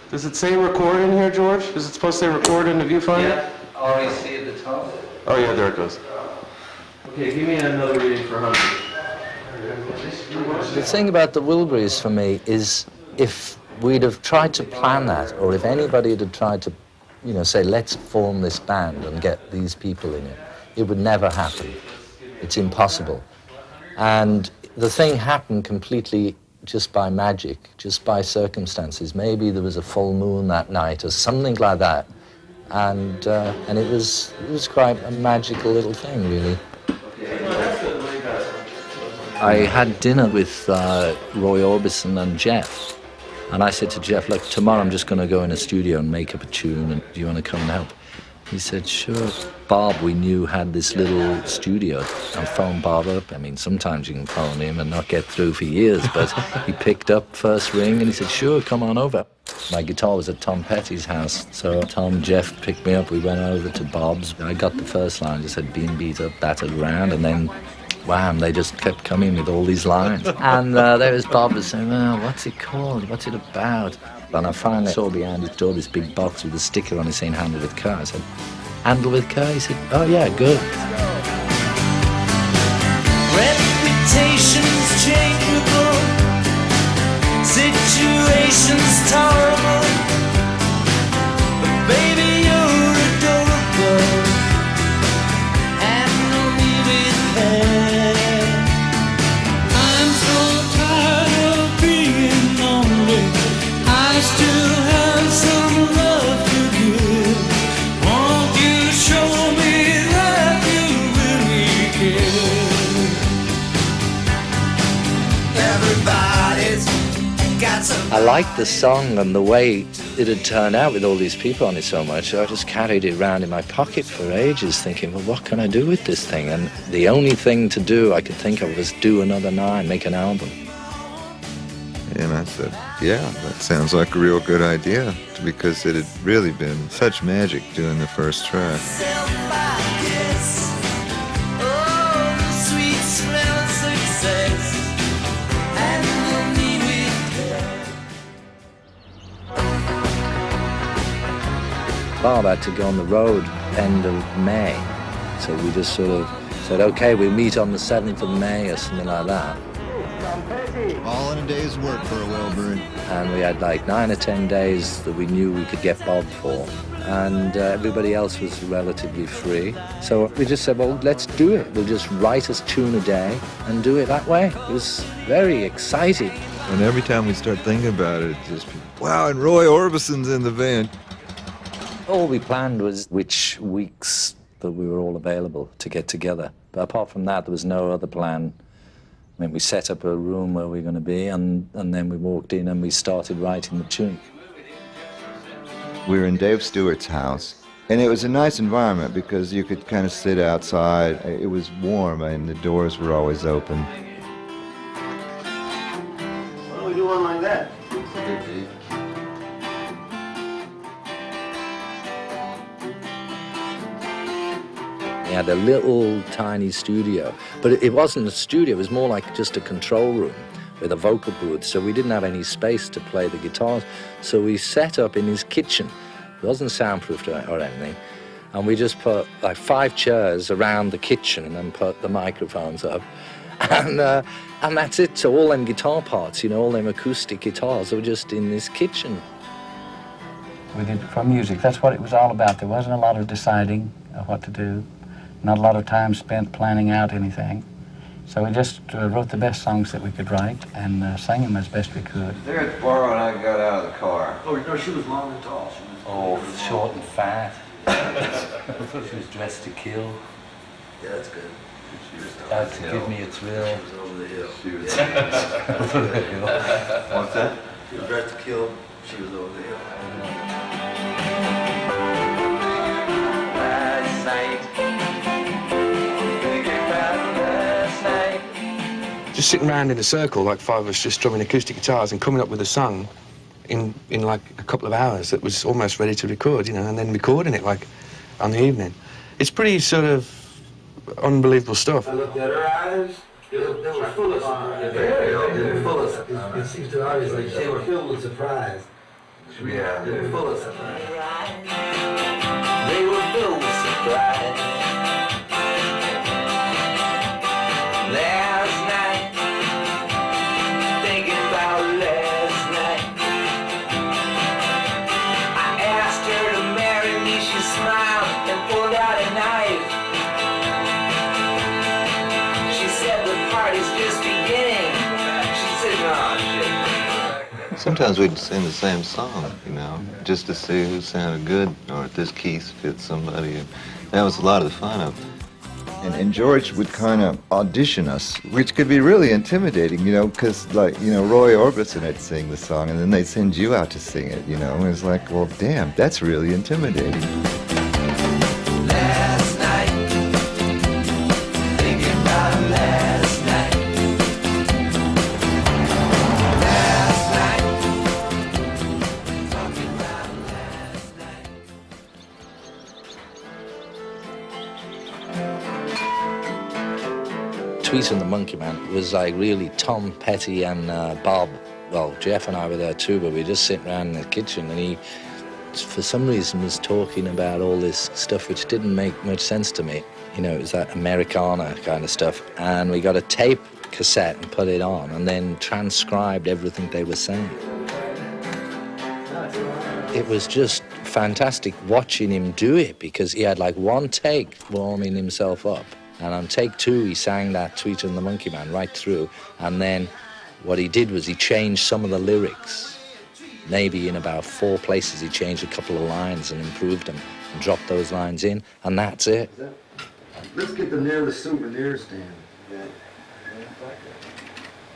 Does it say record in here, George? Is it supposed to say record in the viewfinder? Yeah, REC at the top. Oh yeah, there it goes. Okay, give me another reading for 100. The thing about the Wilburys for me is if we'd have tried to plan that, or if anybody had tried to, you know, say, let's form this band and get these people in it, it would never happen. It's impossible. And the thing happened completely just by magic, just by circumstances. Maybe there was a full moon that night or something like that. And it was quite a magical little thing, really. I had dinner with Roy Orbison and Jeff. And I said to Jeff, look, tomorrow I'm just going to go in a studio and make up a tune, and do you want to come and help? He said, sure. Bob, we knew, had this little studio. I phoned Bob up. I mean, sometimes you can phone him and not get through for years, but he picked up first ring and he said, sure, come on over. My guitar was at Tom Petty's house, so Tom, Jeff picked me up. We went over to Bob's. I got the first line, just said, been beat up, battered around, and then wham, they just kept coming with all these lines. And there was Bob was saying, oh, what's it called? What's it about? And I finally saw behind his door this big box with a sticker on it saying handle with care. I said, handle with care? He said, oh yeah, good. Reputations changeable, situations tolerable, but baby you're adorable, handle me with care. I'm so tired of being lonely, I still have some love to give. Won't you show me that you really care? Everybody's got some. I liked the song and the way it had turned out with all these people on it so much, so I just carried it around in my pocket for ages thinking, well, what can I do with this thing? And the only thing to do I could think of was do another 9, make an album. And I said, yeah, that sounds like a real good idea, because it had really been such magic doing the first track. Bob had to go on the road end of May, so we just sort of said, okay, we'll meet on the 7th of May or something like that. All in a day's work for a Wilbury. And we had like 9 or 10 days that we knew we could get Bob for. And everybody else was relatively free. So we just said, well, let's do it. We'll just write a tune a day and do it that way. It was very exciting. And every time we start thinking about it, it's just, wow, and Roy Orbison's in the band. All we planned was which weeks that we were all available to get together. But apart from that, there was no other plan. I mean, we set up a room where we were going to be, and then we walked in and we started writing the tune. We were in Dave Stewart's house, and it was a nice environment because you could kind of sit outside. It was warm, and the doors were always open. Why don't we do one like that? We had a little tiny studio, but it wasn't a studio, it was more like just a control room with a vocal booth, so we didn't have any space to play the guitars. So we set up in his kitchen. It wasn't soundproofed or anything, and we just put like 5 chairs around the kitchen and then put the microphones up, and that's it. So all them guitar parts, you know, all them acoustic guitars were just in this kitchen. We did it for music. That's what it was all about. There wasn't a lot of deciding what to do. Not a lot of time spent planning out anything. So we just wrote the best songs that we could write and sang them as best we could. There at the bar when I got out of the car. Oh, no, she was long and tall. Short and fat. She was dressed to kill. Yeah, that's good. To give me a thrill. She was over the hill. She was over the hill. What's that? She was dressed to kill. She was over the hill. Just sitting around in a circle, like 5 of us, just strumming acoustic guitars and coming up with a song in like a couple of hours that was almost ready to record, you know, and then recording it like on the evening. It's pretty sort of unbelievable stuff. I looked at her eyes. They were full of surprise. They were full of surprise. It seems to always like they were filled with surprise. Yeah, they were full of surprise. They were filled with surprise. Last night, thinking about last night, I asked her to marry me. She smiled and pulled out a knife. She said the party's just beginning. She said, oh shit. Sometimes we'd sing the same song, you know, just to see who sounded good or if this key fit somebody. And that was a lot of the fun of it. And George would kind of audition us, which could be really intimidating, you know, because, like, you know, Roy Orbison would sing the song, and then they'd send you out to sing it, you know, and it's like, well, damn, that's really intimidating. Last night, thinking about last night. Last night, talking about last night. Tweet and the Monkey Man was like really Tom Petty and Bob. Well, Jeff and I were there too, but we were just sitting around in the kitchen, and he, for some reason, was talking about all this stuff which didn't make much sense to me. You know, it was that Americana kind of stuff. And we got a tape cassette and put it on, and then transcribed everything they were saying. It was just fantastic watching him do it, because he had like one take warming himself up. And on take two, he sang that Tweet and the Monkey Man right through. And then what he did was he changed some of the lyrics. Maybe in about 4 places he changed a couple of lines and improved them and dropped those lines in, and that's it. Let's get them near the souvenir stand.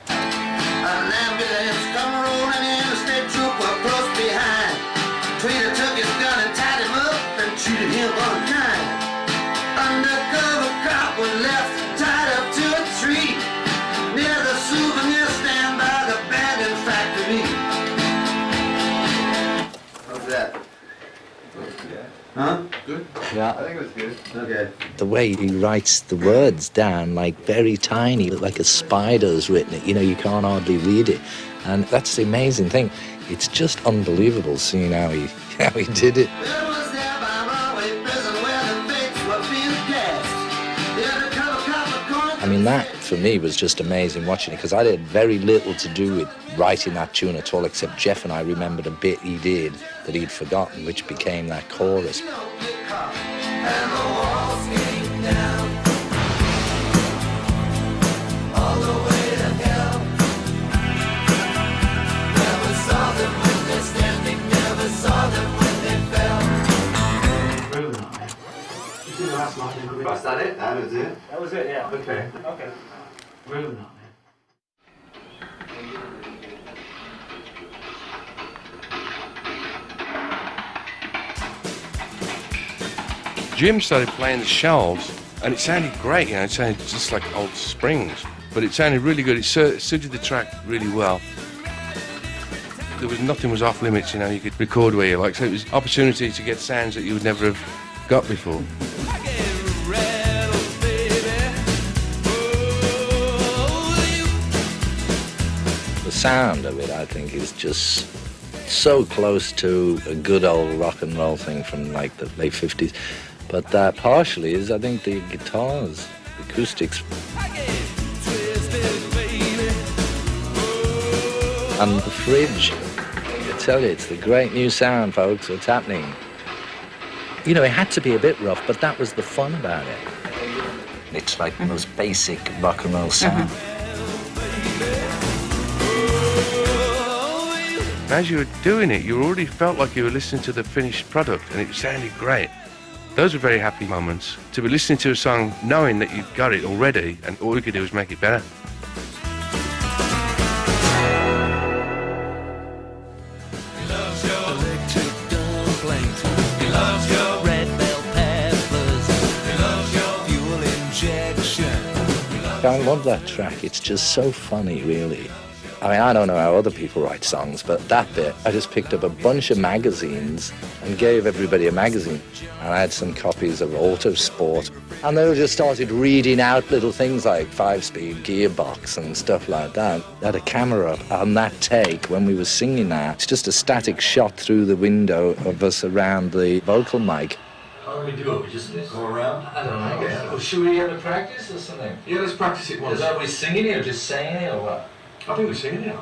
An ambulance come rolling in, the state trooper close behind. Tweeter took his gun and tied him up and treated him unkind. Undercover cop was left tied up to a tree near the souvenir stand by the abandoned factory. How's that? Huh? Good? Yeah. I think it was good. Okay. The way he writes the words down, like very tiny, like a spider's written it. You know, you can't hardly read it. And that's the amazing thing. It's just unbelievable seeing how he did it. It was there by Broadway prison where the fates were being cast. The undercover cop of course. I mean, that for me was just amazing watching it, because I had very little to do with writing that tune at all, except Jeff and I remembered a bit he did that he'd forgotten, which became that chorus. And the walls came down all the way to hell. Never saw them when they're standing, never saw them when they fell. Really not, man. You see the last night? Was that it? That was it. That was it, yeah. Okay. Okay. Really not, man. Jim started playing the shelves, and it sounded great, you know, it sounded just like old Springs, but it sounded really good. It suited the track really well. There was nothing was off limits, you know, you could record where you like, so it was opportunity to get sounds that you would never have got before. The sound of it, I think, is just so close to a good old rock and roll thing from like the late 50s. But that partially is, I think, the guitars, the acoustics. And the fridge. I tell you, it's the great new sound, folks. What's happening? You know, it had to be a bit rough, but that was the fun about it. It's like the most basic rock and roll sound. As you were doing it, you already felt like you were listening to the finished product, and it sounded great. Those were very happy moments, to be listening to a song knowing that you'd got it already, and all you could do was make it better. I love that track. It's just so funny, really. I mean, I don't know how other people write songs, but that bit, I just picked up a bunch of magazines and gave everybody a magazine. And I had some copies of Autosport. And they just started reading out little things like 5-speed gearbox and stuff like that. They had a camera up on that take when we were singing that. It's just a static shot through the window of us around the vocal mic. How do we do it? We just go around? I don't know. Yeah. Well, should we have a practice or something? Yeah, let's practice it once. Are we singing it or just saying it or what? I think we're singing it.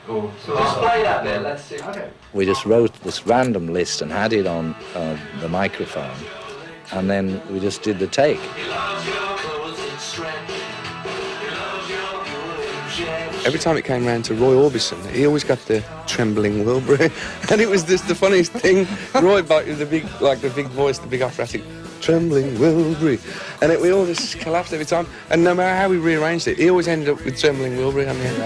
So just play that then, let's see. Okay. We just wrote this random list and had it on the microphone. And then we just did the take. Every time it came round to Roy Orbison, he always got the Traveling Wilburys, and it was just the funniest thing. Roy, with the big voice, the big operatic, Traveling Wilburys, and we all just collapsed every time. And no matter how we rearranged it, he always ended up with Traveling Wilburys on the end.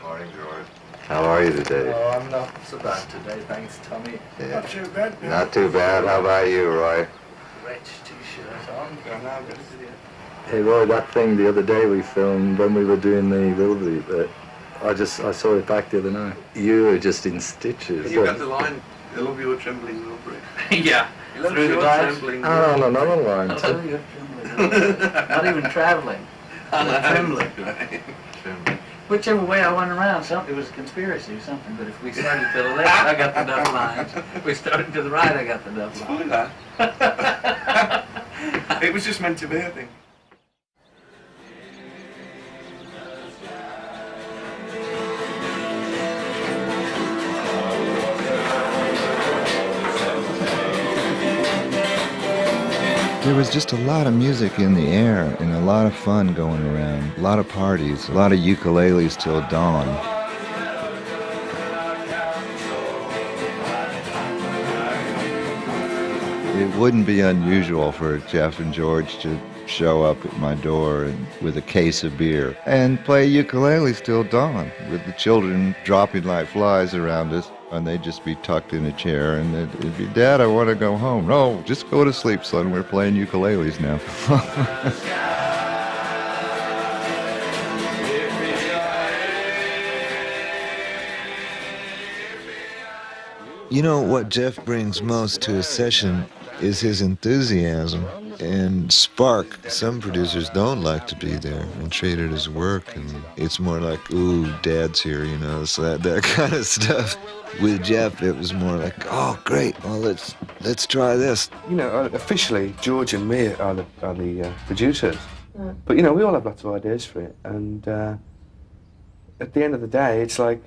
Morning, George. How are you today? Oh, I'm not so bad today, thanks, Tommy. Yeah. Not too bad. Not too bad. How about you, Roy? Great t-shirt on. Hey Roy, that thing the other day we filmed when we were doing the Wilbury, I saw it back the other night. You were just in stitches. You got the line, I love your Trembling Wilbury. Yeah. Through the Trembling Oh, no, not a line. Not even traveling. Trembling. Whichever way I went around, it was a conspiracy or something. But if we started to the left, I got the double lines. If we started to the right, I got the double lines. It's funny that. It was just meant to be, I think. There was just a lot of music in the air and a lot of fun going around, a lot of parties, a lot of ukuleles till dawn. It wouldn't be unusual for Jeff and George to show up at my door with a case of beer and play ukuleles till dawn, with the children dropping like flies around us. And they'd just be tucked in a chair, and it'd be, Dad, I want to go home. No, just go to sleep, son. We're playing ukuleles now. You know, what Jeff brings most to a session is his enthusiasm and spark. Some producers don't like to be there and treat it as work, and it's more like, ooh, Dad's here, you know, so that kind of stuff. With Jeff, it was more like, oh, great, well, let's try this. You know, officially, George and me are the producers. Yeah. But, you know, we all have lots of ideas for it. And at the end of the day, it's like,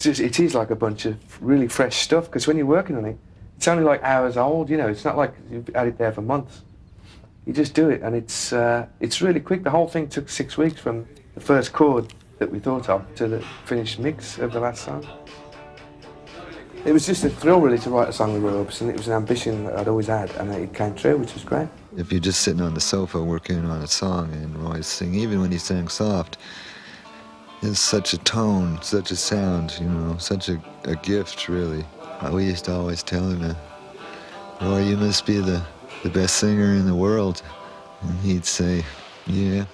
it is like a bunch of really fresh stuff, because when you're working on it, it's only like hours old, you know. It's not like you've had it there for months. You just do it, and it's really quick. The whole thing took 6 weeks from the first chord that we thought of to the finished mix of the last song. It was just a thrill, really, to write a song with Roy Orbison. It was an ambition that I'd always had, and it came true, which was great. If you're just sitting on the sofa working on a song and Roy's singing, even when he sang soft, it's such a tone, such a sound, you know, such a gift, really. We used to always tell him, Roy, you must be the best singer in the world. And he'd say, yeah.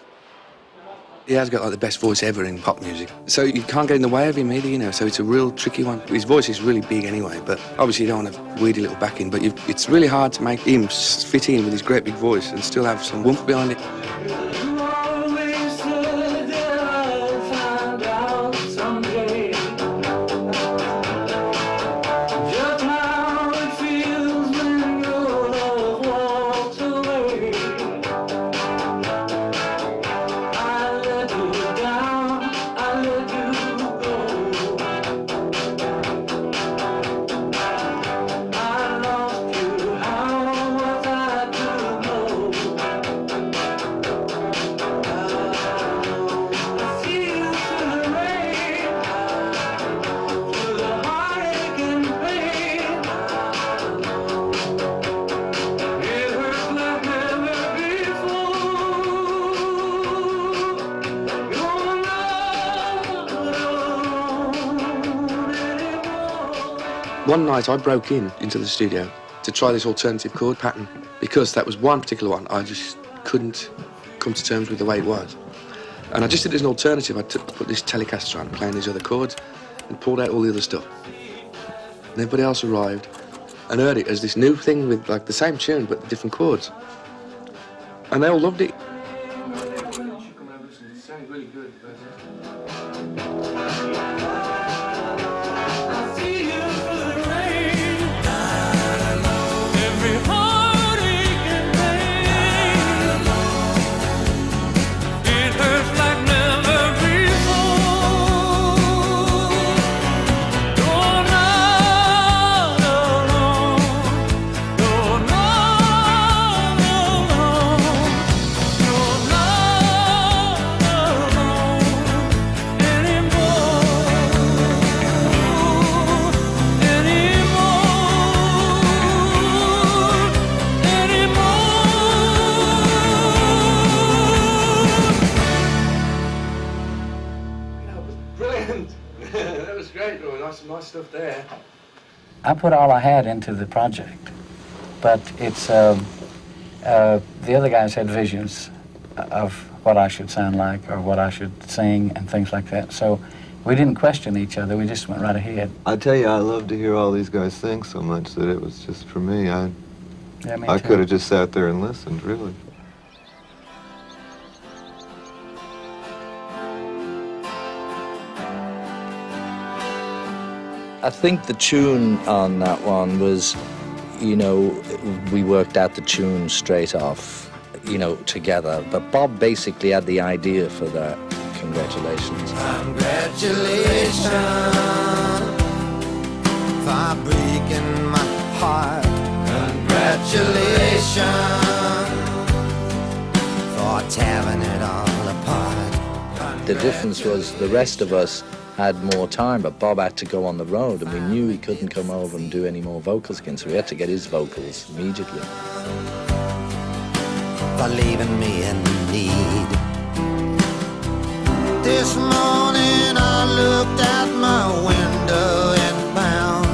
He has got like the best voice ever in pop music. So you can't get in the way of him either, you know, so it's a real tricky one. His voice is really big anyway, but obviously you don't want a weedy little backing, but it's really hard to make him fit in with his great big voice and still have some oomph behind it. One night I broke into the studio to try this alternative chord pattern because that was one particular one I just couldn't come to terms with the way it was. And I just did it as an alternative. I put this Telecaster on, playing these other chords, and pulled out all the other stuff. And everybody else arrived and heard it as this new thing with like the same tune but different chords. And they all loved it. That was great, Roy. Nice stuff there. I put all I had into the project, but it's the other guys had visions of what I should sound like or what I should sing and things like that. So we didn't question each other. We just went right ahead. I tell you, I love to hear all these guys sing so much that it was just for me. Yeah, me I too. could have just sat there and listened, really. I think the tune on that one was, you know, we worked out the tune straight off, you know, together. But Bob basically had the idea for that. Congratulations. Congratulations for breaking my heart. Congratulations for tearing it all apart. The difference was the rest of us had more time, but Bob had to go on the road, and we knew he couldn't come over and do any more vocals again, so we had to get his vocals immediately. For leaving me in need. This morning I looked out my window and found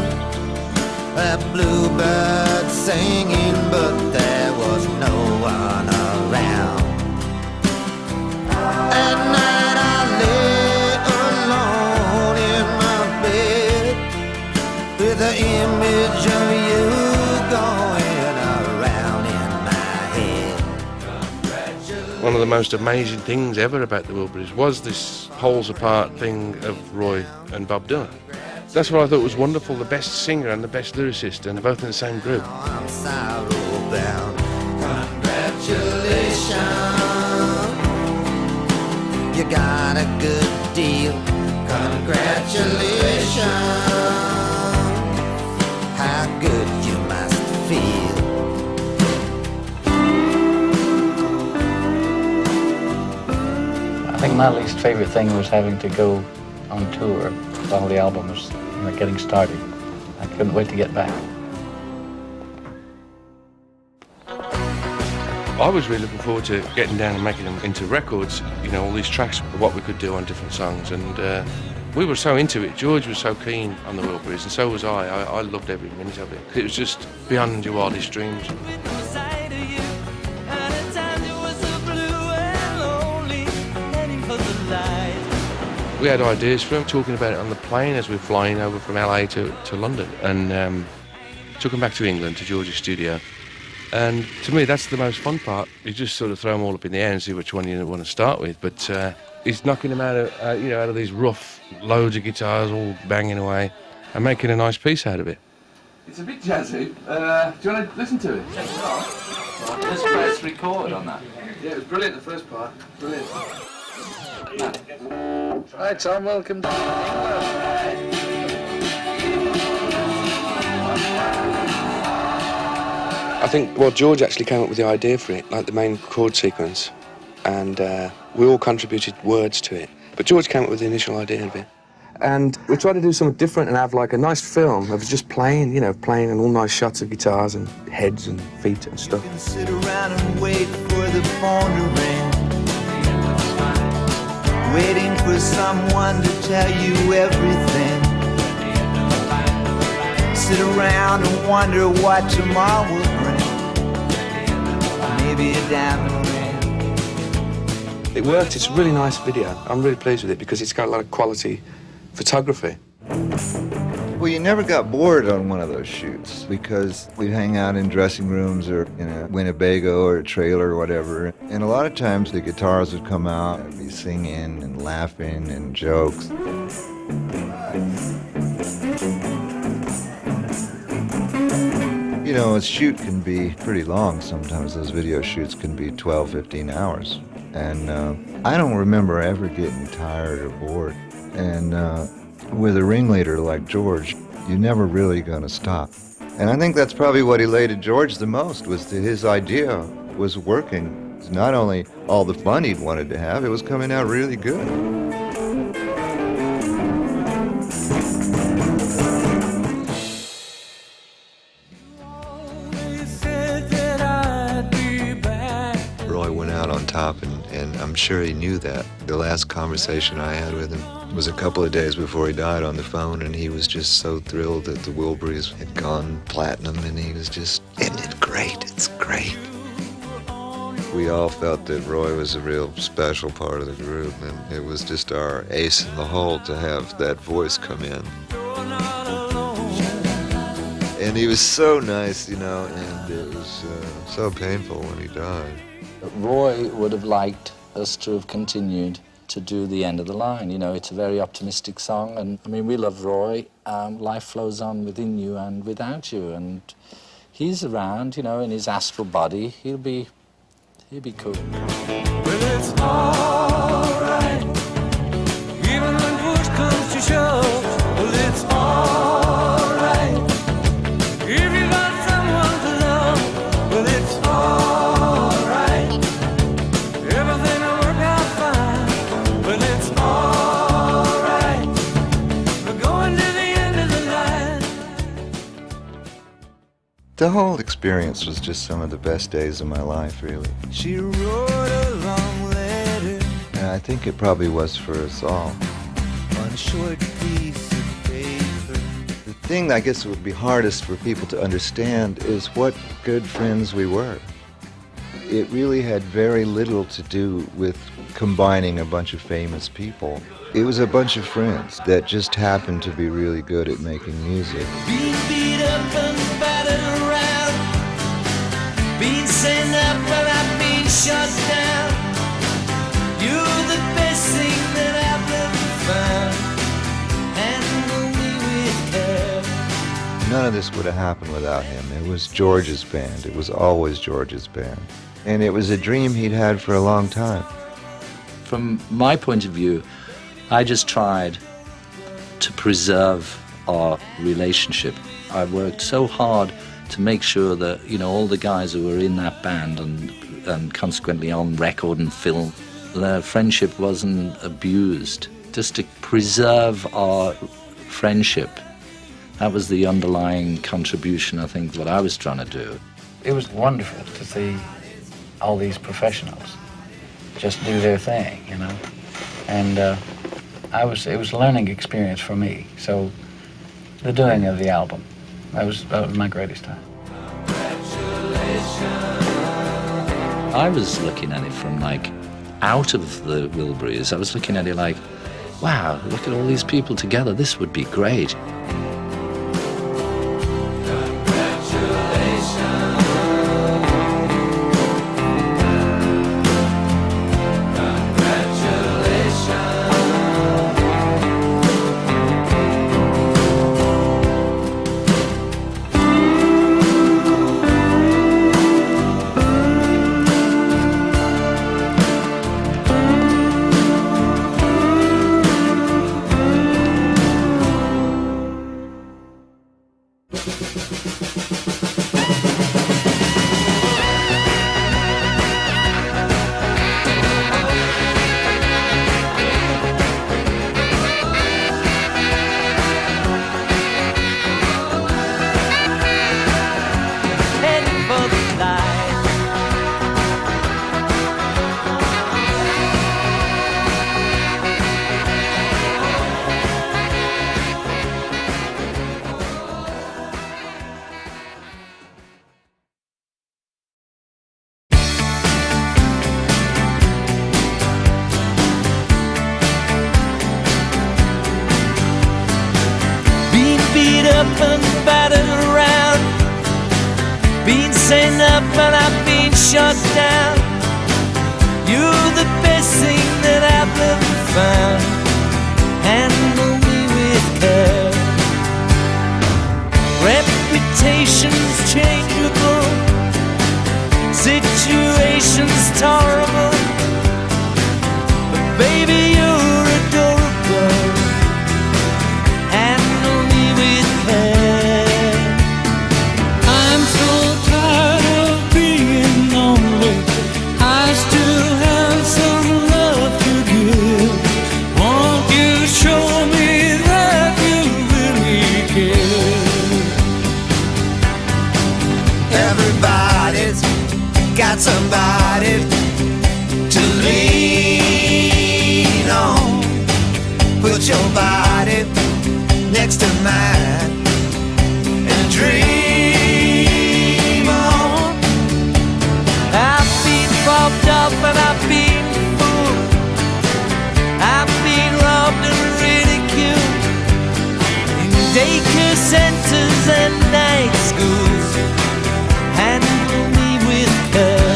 a bluebird singing, but there was no one around. At night I lay alone in my bed with the image of you going around in my head. One of the most amazing things ever about the Wilburys was this poles apart thing of Roy and Bob Dylan. That's what I thought was wonderful, the best singer and the best lyricist, and they're both in the same group. I'm sorrow bound. Congratulations, you got a good deal. Congratulations, how good you must feel. I think my least favorite thing was having to go on tour with all the albums, you know, getting started. I couldn't wait to get back. I was really looking forward to getting down and making them into records, you know, all these tracks, what we could do on different songs, and we were so into it. George was so keen on the Wilburys, and so was I. I loved every minute of it. It was just beyond your wildest dreams. We had ideas for him, talking about it on the plane as we were flying over from LA to London, and took him back to England, to George's studio. And to me, that's the most fun part. You just sort of throw them all up in the air and see which one you want to start with. But he's knocking them out of, you know, out of these rough, loads of guitars all banging away and making a nice piece out of it. It's a bit jazzy. Do you want to listen to it? Let's press record on that. Yeah, it was brilliant, the first part. Brilliant. Hi Tom, welcome to England. I think, well, George actually came up with the idea for it, like the main chord sequence, and we all contributed words to it. But George came up with the initial idea of it. And we tried to do something different and have like a nice film of just playing, you know, playing and all nice shots of guitars and heads and feet and stuff. You can sit around and wait for the phone to ring, waiting for someone to tell you everything. sit around and wonder what tomorrow will bring. Maybe a diamond ring. It worked. It's a really nice video. I'm really pleased with it because it's got a lot of quality photography. Well, you never got bored on one of those shoots because we'd hang out in dressing rooms or in a Winnebago or a trailer or whatever. And a lot of times the guitars would come out and be singing and laughing and jokes. You know, a shoot can be pretty long sometimes. Those video shoots can be 12, 15 hours. And I don't remember ever getting tired or bored. And with a ringleader like George, you're never really going to stop. And I think that's probably what elated George the most, was that his idea was working. It's not only all the fun he'd wanted to have, it was coming out really good. Roy went out on top, and I'm sure he knew that. The last conversation I had with him was a couple of days before he died on the phone, and he was just so thrilled that the Wilburys had gone platinum, and he was just, isn't it great? It's great. We all felt that Roy was a real special part of the group, and it was just our ace in the hole to have that voice come in. And he was so nice, you know, and it was so painful when he died. Roy would have liked us to have continued to do The End of the Line. You know, it's a very optimistic song, and I mean, we love Roy. Life flows on within you and without you, and he's around, you know, in his astral body. He'll be cool. Well, it's all right, even when push comes to shove. Well, it's all right, if you got someone to love. Well, it's all right, everything will work out fine. Well, it's all right, we're going to the end of the line. The whole experience was just some of the best days of my life, really. She wrote a long letter And I think it probably was for us all. on a short piece of paper. The thing I guess would be hardest for people to understand is what good friends we were. It really had very little to do with combining a bunch of famous people. It was a bunch of friends that just happened to be really good at making music. Being beat up and battered around, being sent up and I've been shut down. You're the best thing that I've ever found. Handle me with care. None of this would have happened without him. It was George's band. It was always George's band. And it was a dream he'd had for a long time. From my point of view, I just tried to preserve our relationship. I worked so hard to make sure that, you know, all the guys who were in that band and consequently on record and film, their friendship wasn't abused. Just to preserve our friendship. That was the underlying contribution, I think, what I was trying to do. It was wonderful to see all these professionals just do their thing, you know. And it was a learning experience for me. So the doing of the album, that was my greatest time. I was looking at it from, like, out of the Wilburys. I was looking at it like, wow, look at all these people together. This would be great. up and battered around, been sent up and I've been shot down. You're the best thing that I've ever found. Handle me with care. Reputation's changeable, situation's tolerable, but baby you're adorable. Handle me with care. I'm so tired of being lonely. I still have some love to give. Won't you show me that you really care? Everybody's got somebody to lean on. Put your body next to mine and dream on. I've been bobbed up and I've been fooled, I've been robbed and ridiculed in daycare centers and night schools. Handle me with care.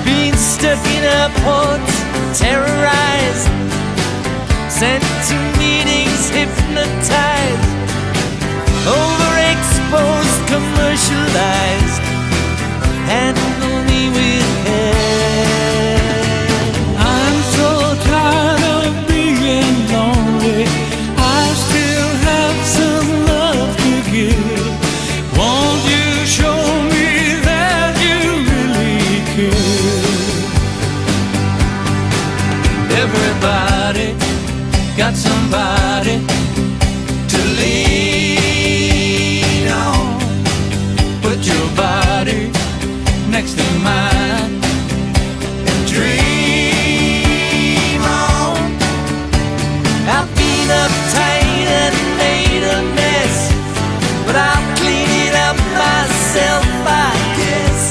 Been stuck in airports, terrorized, sent to meetings, hypnotized, overexposed, commercialized. Handle me with care. I'm so tired of being lonely. I still have some love to give. Won't you show me that you really care? Everybody got somebody to lean on. Put your body next to mine and dream on. I've been uptight and made a mess, but I'll clean it up myself, I guess.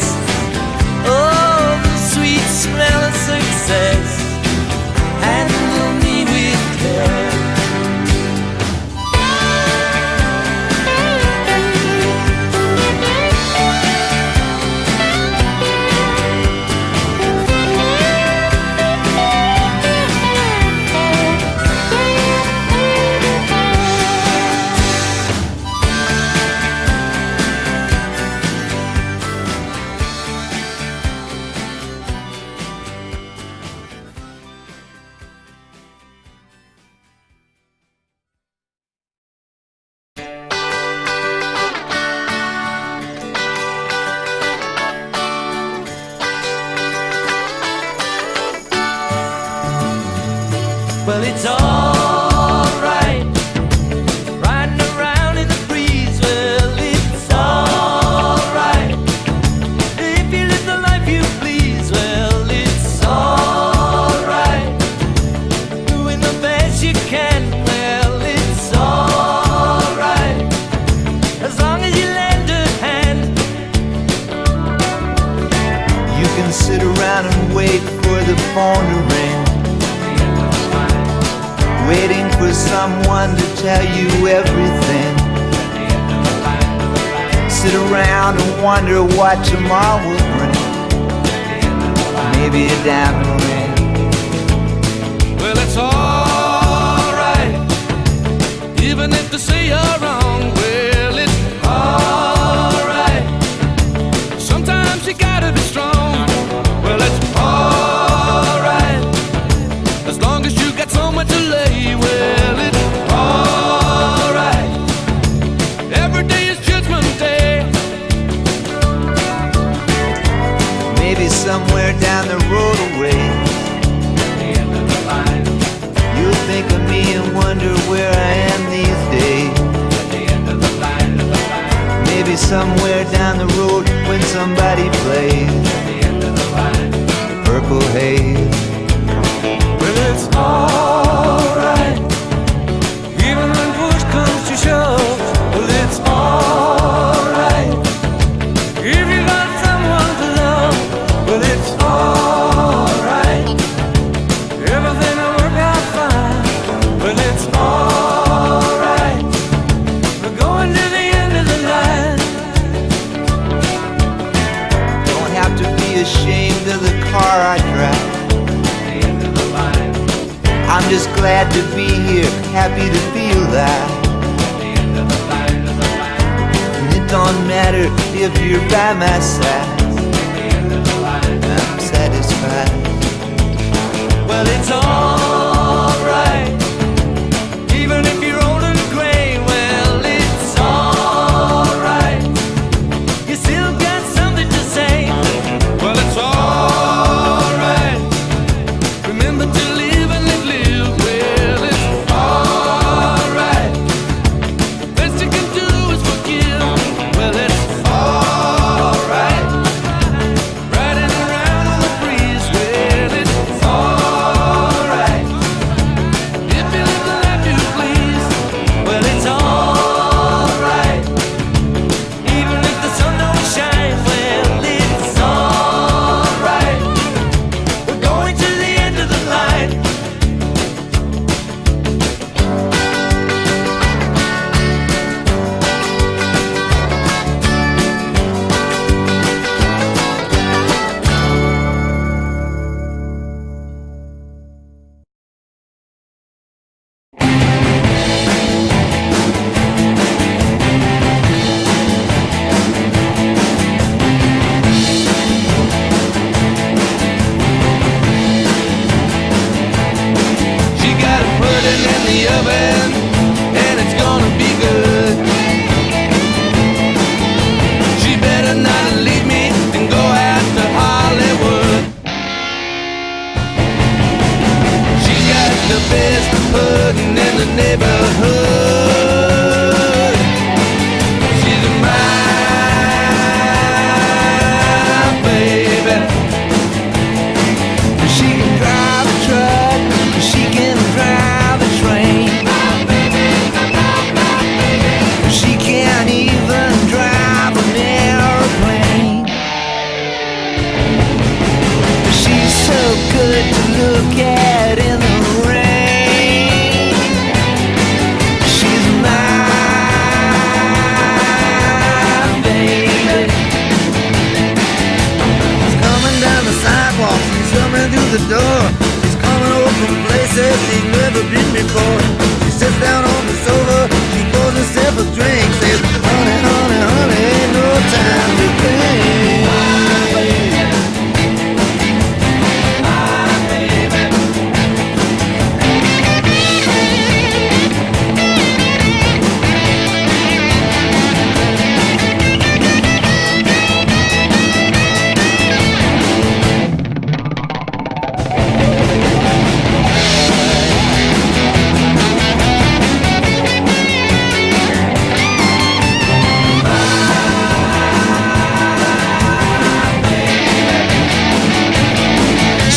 Oh, the sweet smell of success. Handle me with care. Well, it's alright, riding around in the breeze. Well, it's alright, if you live the life you please. Well, it's alright, doing the best you can. Well, it's alright, as long as you lend a hand. You can sit around and wait for the phone to ring, waiting for someone to tell you everything. Sit around and wonder what tomorrow will bring. Maybe a diamond ring. Well, it's alright, even if they say you're wrong. Well, it's alright, sometimes you gotta be strong. Well, it's alright, as long as you got someone to lay. Well, it's alright, every day is Judgment Day. Maybe somewhere down the road away, you'll think of me and wonder where I am these days. Maybe somewhere down the road when somebody plays Purple Haze. Well, it's alright, even when push comes to shove. Well, it's alright, if you got someone to love. Well, it's just glad to be here, happy to be alive. And it don't matter if you're by my side, I'm satisfied. Well, it's alright, even if you're old and gray. Well, it's alright, you still got something to say. Well, it's alright, remember to live and live. Well, it's alright, the best you can do is forgive. Well, it's alright, riding around on the breeze. Well, it's alright, if you live the life you please. Well, it's alright, even if the sun don't shine. Well, it's alright, we're going to the end of the line. She got a pudding in the oven, and it's gonna be good. She better not leave me and go out to Hollywood. She got the best pudding in the neighborhood. She's my baby. She can drive a truck, she can drive a train. She can't even drive an airplane. She's so good to look at in the rain. She's my baby. She's coming down the sidewalk, she's coming through the door. She's coming over from places she's never been before. She sits down on the sofa, she pours herself a drink, says, honey, honey, honey, ain't no time to think.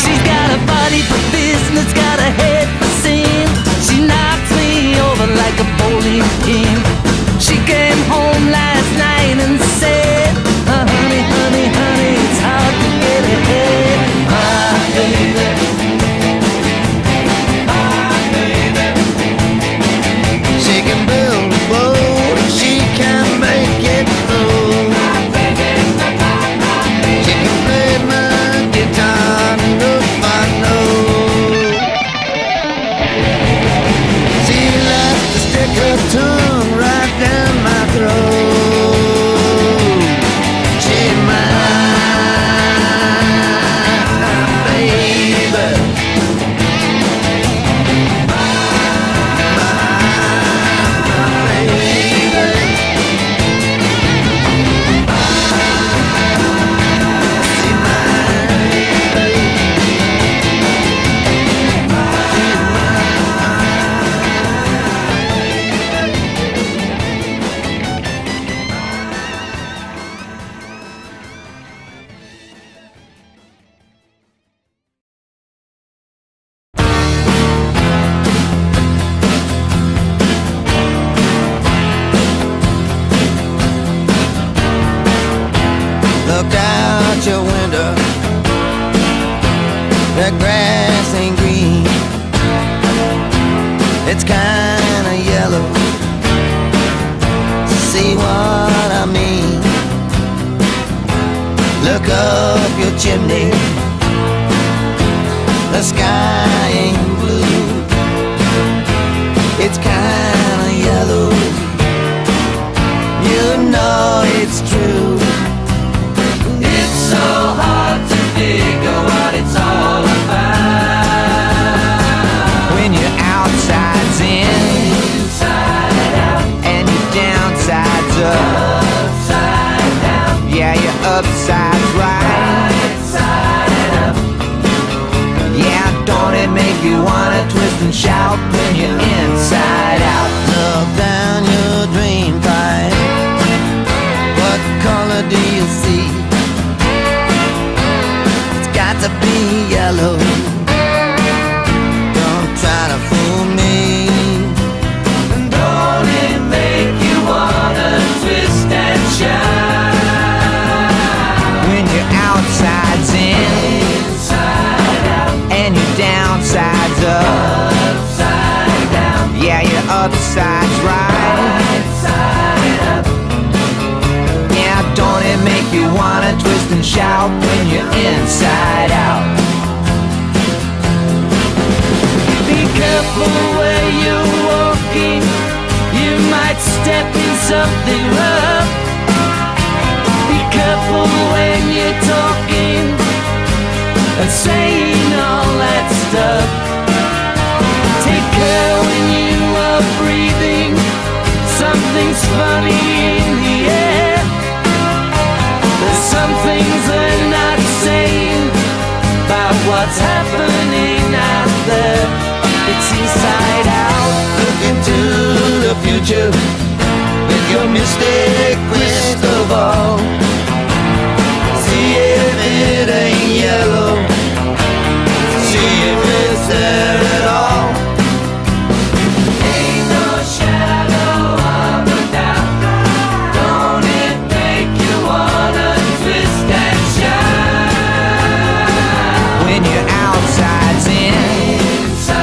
She's got a body for business, got a head for sin. She knocks me over like a bowling pin. She came home last night and said, honey, honey, honey, it's hard to get ahead. My baby, my baby. She can build a boat and she can make it float. She can play my guitar and look my note. She likes to stick her tongue right down my throat. She's my baby. My baby. She's my baby. Look out your window, the grass ain't green, it's kinda yellow. See what I mean? Look up your chimney, the sky ain't blue. upside's right side up. Yeah, don't it make you wanna twist and shout when you're inside out? Look down your drain pipe. What color do you see? It's got to be yellow. Don't try to fool me. Don't it make you wanna twist and shout when your outside's inside out and your downside's upside down? Yeah, your upside's right side up. Yeah, don't it make you wanna twist and shout when you're inside out? Be careful where you're walking. You might step in something rough. Be careful when you're talking and saying all that stuff. Take care when you are breathing. Something's funny in the air. There's some things they're not saying about what's happening out there. It's inside out. Look into the future with your mystic crystal ball. See if it ain't yellow. See if it's there at all. Ain't no shadow of a doubt. Don't it make you wanna twist and shout when your outside's inside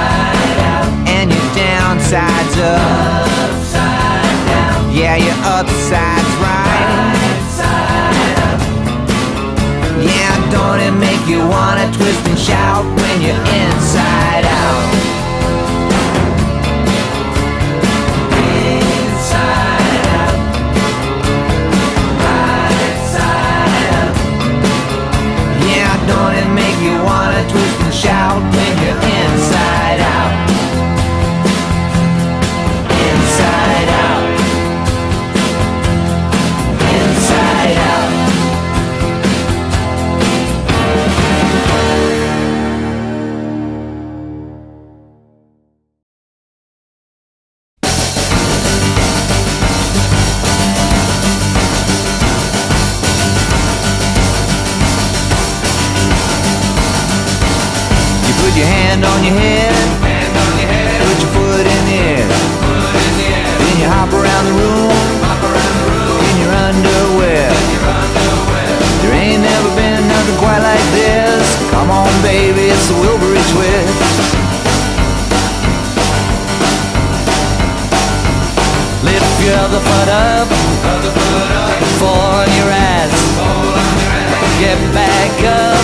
out and your downside's upside down? Yeah, your upside's right side up. Yeah, don't it make you wanna twist and shout when you're inside out? Inside out, right side up. Yeah, don't it make you wanna twist and shout when you're inside out? Inside out. Inside out. You put your hand on your head, put your foot in the air, then you hop around the room in your underwear. There ain't never been nothing quite like this. Come on, baby, it's the Wilbury twist. Lift your other foot up, fall on your ass. Get back up,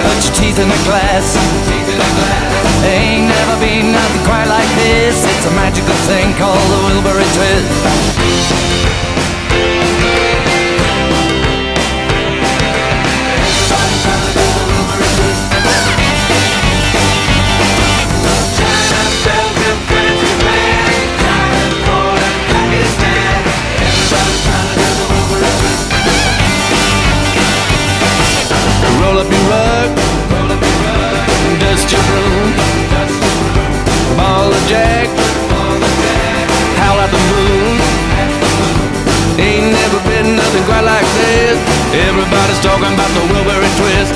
put your teeth in the glass. Ain't never been nothing quite like this. It's a magical thing called the Wilbury twist. Roll up your rug, dust your broom, ball of jack, howl at the moon. Ain't never been nothing quite like this. Everybody's talking about the Wilbury twist.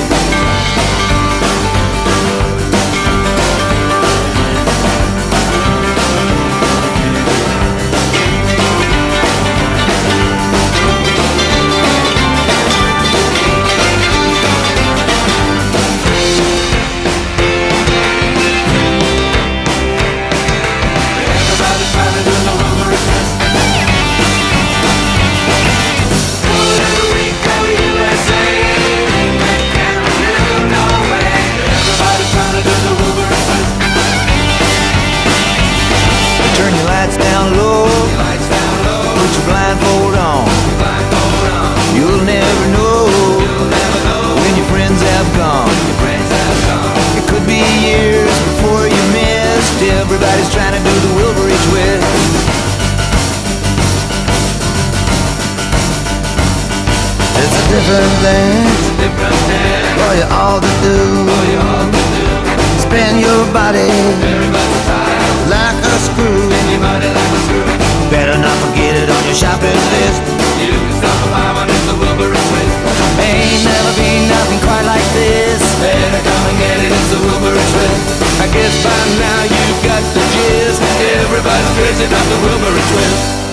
Puerto Rico, USA. different things for you all to do. Spin your body like a screw. Better not forget it on your shopping list. You can stop by when it's the Wilburys twist. Ain't never been nothing quite like this. Better come and get it, it's the Wilburys twist. I guess by now you've got the gist. Everybody's crazy about the Wilburys twist.